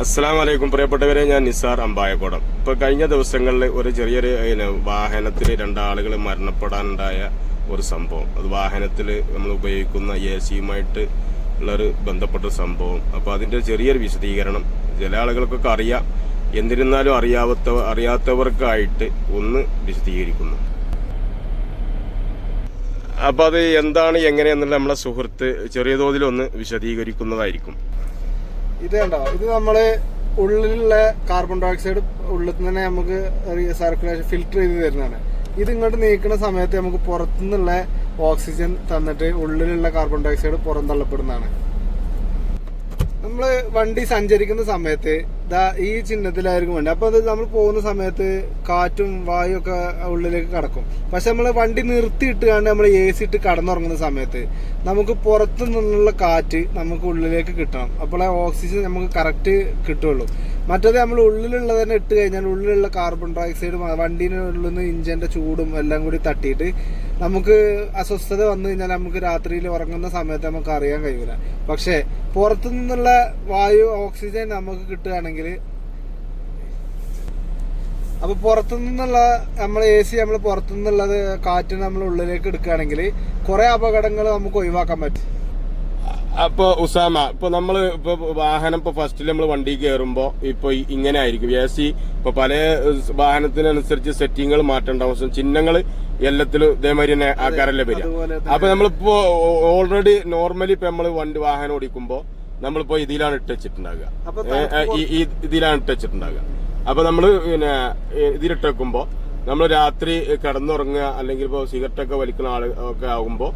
അസ്സലാമു അലൈക്കും പ്രിയപ്പെട്ടവരെ, ഞാൻ നിസാർ അമ്പായക്കോടം. ഇപ്പോൾ കഴിഞ്ഞ ദിവസങ്ങളിൽ ഒരു ചെറിയൊരു വാഹനത്തിൽ രണ്ടാളുകൾ മരണപ്പെടാനുണ്ടായ ഒരു സംഭവം. അത് വാഹനത്തിൽ നമ്മൾ ഉപയോഗിക്കുന്ന AC-യുമായിട്ട് ഉള്ളൊരു ബന്ധപ്പെട്ട സംഭവം. അപ്പോൾ അതിൻ്റെ ചെറിയൊരു വിശദീകരണം ചില ആളുകൾക്കൊക്കെ അറിയാം, എന്നിരുന്നാലും അറിയാത്തവർക്കായിട്ട് ഒന്ന് വിശദീകരിക്കുന്നു. അപ്പോൾ അത് എന്താണ് എങ്ങനെയെന്നുള്ള നമ്മളെ സുഹൃത്ത് ചെറിയ തോതിൽ ഒന്ന് വിശദീകരിക്കുന്നതായിരിക്കും. ഇത് കണ്ടോ, ഇത് നമ്മള് ഉള്ളിലുള്ള കാർബൺ ഡൈ ഓക്സൈഡ് ഉള്ളിൽ തന്നെ നമുക്ക് സർക്കുലേഷൻ ഫിൽറ്റർ ചെയ്ത് തരുന്നതാണ്. ഇത് ഇങ്ങോട്ട് നീക്കുന്ന സമയത്ത് നമുക്ക് പുറത്തുനിന്നുള്ള ഓക്സിജൻ തന്നിട്ട് ഉള്ളിലുള്ള കാർബൺ ഡൈ ഓക്സൈഡ് പുറന്തള്ളപ്പെടുന്നതാണ്. നമ്മള് വണ്ടി സഞ്ചരിക്കുന്ന സമയത്ത് ഈ ചിഹ്നത്തിലായിരിക്കും വണ്ടി. അപ്പൊ അത് നമ്മൾ പോകുന്ന സമയത്ത് കാറ്റും വായു ഒക്കെ ഉള്ളിലേക്ക് കടക്കും. പക്ഷെ നമ്മൾ വണ്ടി നിർത്തിയിട്ട് കണ്ട് നമ്മൾ AC ഇട്ട് കടന്നുറങ്ങുന്ന സമയത്ത് നമുക്ക് പുറത്തു നിന്നുള്ള കാറ്റ് നമുക്ക് ഉള്ളിലേക്ക് കിട്ടണം. അപ്പോൾ ഓക്സിജൻ നമുക്ക് കറക്റ്റ് കിട്ടുള്ളൂ. മറ്റേത് നമ്മൾ ഉള്ളിലുള്ളത് തന്നെ ഇട്ട് കഴിഞ്ഞാൽ ഉള്ളിലുള്ള കാർബൺ ഡൈ ഓക്സൈഡ് വണ്ടീൻ്റെ ഉള്ളിൽ നിന്ന് ഇഞ്ചിന്റെ ചൂടും എല്ലാം കൂടി തട്ടിയിട്ട് നമുക്ക് അസ്വസ്ഥത വന്നു കഴിഞ്ഞാൽ നമുക്ക് രാത്രിയിൽ ഉറങ്ങുന്ന സമയത്ത് നമുക്ക് അറിയാൻ കഴിയില്ല. പക്ഷെ പുറത്തു നിന്നുള്ള വായു ഓക്സിജൻ നമുക്ക് കിട്ടുകയാണെങ്കിൽ, അപ്പൊ പുറത്തു നിന്നുള്ള AC നമ്മൾ പുറത്തു നിന്നുള്ളത് കാറ്റ് നമ്മൾ ഉള്ളിലേക്ക് എടുക്കുകയാണെങ്കിൽ കുറെ അപകടങ്ങൾ നമുക്ക് ഒഴിവാക്കാൻ പറ്റും. അപ്പൊ ഉസാമ, ഇപ്പൊ നമ്മള് ഇപ്പൊ വാഹനം ഇപ്പൊ ഫസ്റ്റിൽ നമ്മൾ വണ്ടി കയറുമ്പോ ഇപ്പൊ ഇങ്ങനെ ആയിരിക്കും AC. ഇപ്പൊ പല വാഹനത്തിനനുസരിച്ച് സെറ്റിങ്ങുകൾ മാറ്റേണ്ട ചിഹ്നങ്ങൾ എല്ലാത്തിലും ഇതേമാതിരി തന്നെ ആക്കാരല്ലേ വരിക. അപ്പൊ നമ്മളിപ്പോ ഓൾറെഡി നോർമലി ഇപ്പൊ നമ്മള് വാഹനം ഓടിക്കുമ്പോ നമ്മളിപ്പോ ഇതിലാണ് ഇട്ട് വെച്ചിട്ടുണ്ടാകുക, ഇതിലാണ് ഇട്ട് വെച്ചിട്ടുണ്ടാകുക. അപ്പൊ നമ്മള് ഇതിലിട്ട് വെക്കുമ്പോ നമ്മൾ രാത്രി കിടന്നുറങ്ങുക അല്ലെങ്കിൽ ഇപ്പൊ സിഗരറ്റൊക്കെ വലിക്കുന്ന ആളൊക്കെ ആകുമ്പോ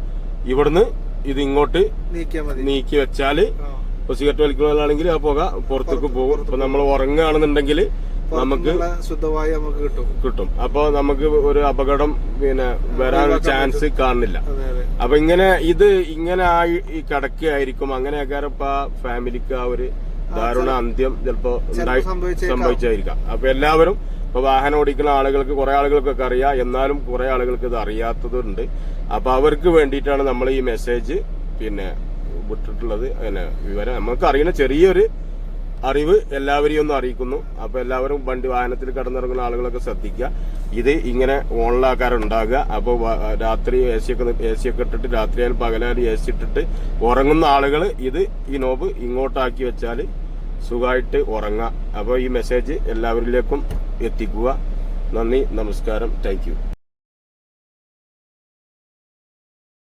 ഇവിടുന്ന് ഇത് ഇങ്ങോട്ട് നീക്കി വെച്ചാല് ഇപ്പൊ സിഗരറ്റ് വലിക്കുന്നതാണെങ്കിൽ ആ പുക പുറത്തേക്ക് പോകും. ഇപ്പൊ നമ്മൾ ഉറങ്ങുകയാണെന്നുണ്ടെങ്കിൽ നമുക്ക് ശുദ്ധവായു നമുക്ക് കിട്ടും. അപ്പൊ നമുക്ക് ഒരു അപകടം വരാൻ ചാൻസ് കാണുന്നില്ല. അപ്പൊ ഇങ്ങനെ ആയി കിടക്കുകയായിരിക്കും. അങ്ങനെയൊക്കെ ഇപ്പൊ ഫാമിലിക്ക് ആ ഒരു ദാരുണ അന്ത്യം ചിലപ്പോ സംഭവിച്ചായിരിക്കാം. അപ്പൊ എല്ലാവരും ഇപ്പൊ വാഹനം ഓടിക്കുന്ന ആളുകൾക്ക് കുറെ ആളുകൾക്കൊക്കെ അറിയാം, എന്നാലും കുറെ ആളുകൾക്ക് ഇത് അറിയാത്തതുണ്ട്. അപ്പൊ അവർക്ക് വേണ്ടിയിട്ടാണ് നമ്മൾ ഈ മെസ്സേജ് വിട്ടിട്ടുള്ളത്. വിവരം നമുക്ക് അറിയുന്ന ചെറിയൊരു അറിവ് എല്ലാവരെയും ഒന്ന് അറിയിക്കുന്നു. അപ്പൊ എല്ലാവരും വാഹനത്തിൽ കടന്നിറങ്ങുന്ന ആളുകളൊക്കെ ശ്രദ്ധിക്കുക. ഇത് ഇങ്ങനെ ഓണിലാക്കാറുണ്ടാകുക. അപ്പൊ രാത്രി AC ഒക്കെ ഇട്ടിട്ട് രാത്രിയായാലും പകലായാലും AC ഇട്ടിട്ട് ഉറങ്ങുന്ന ആളുകൾ ഈ നോബ് ഇങ്ങോട്ടാക്കി വെച്ചാൽ സുഖമായിട്ട് ഉറങ്ങാം. അപ്പോൾ ഈ മെസ്സേജ് എല്ലാവരിലേക്കും എത്തിക്കുക. നന്ദി, നമസ്കാരം, താങ്ക് യു.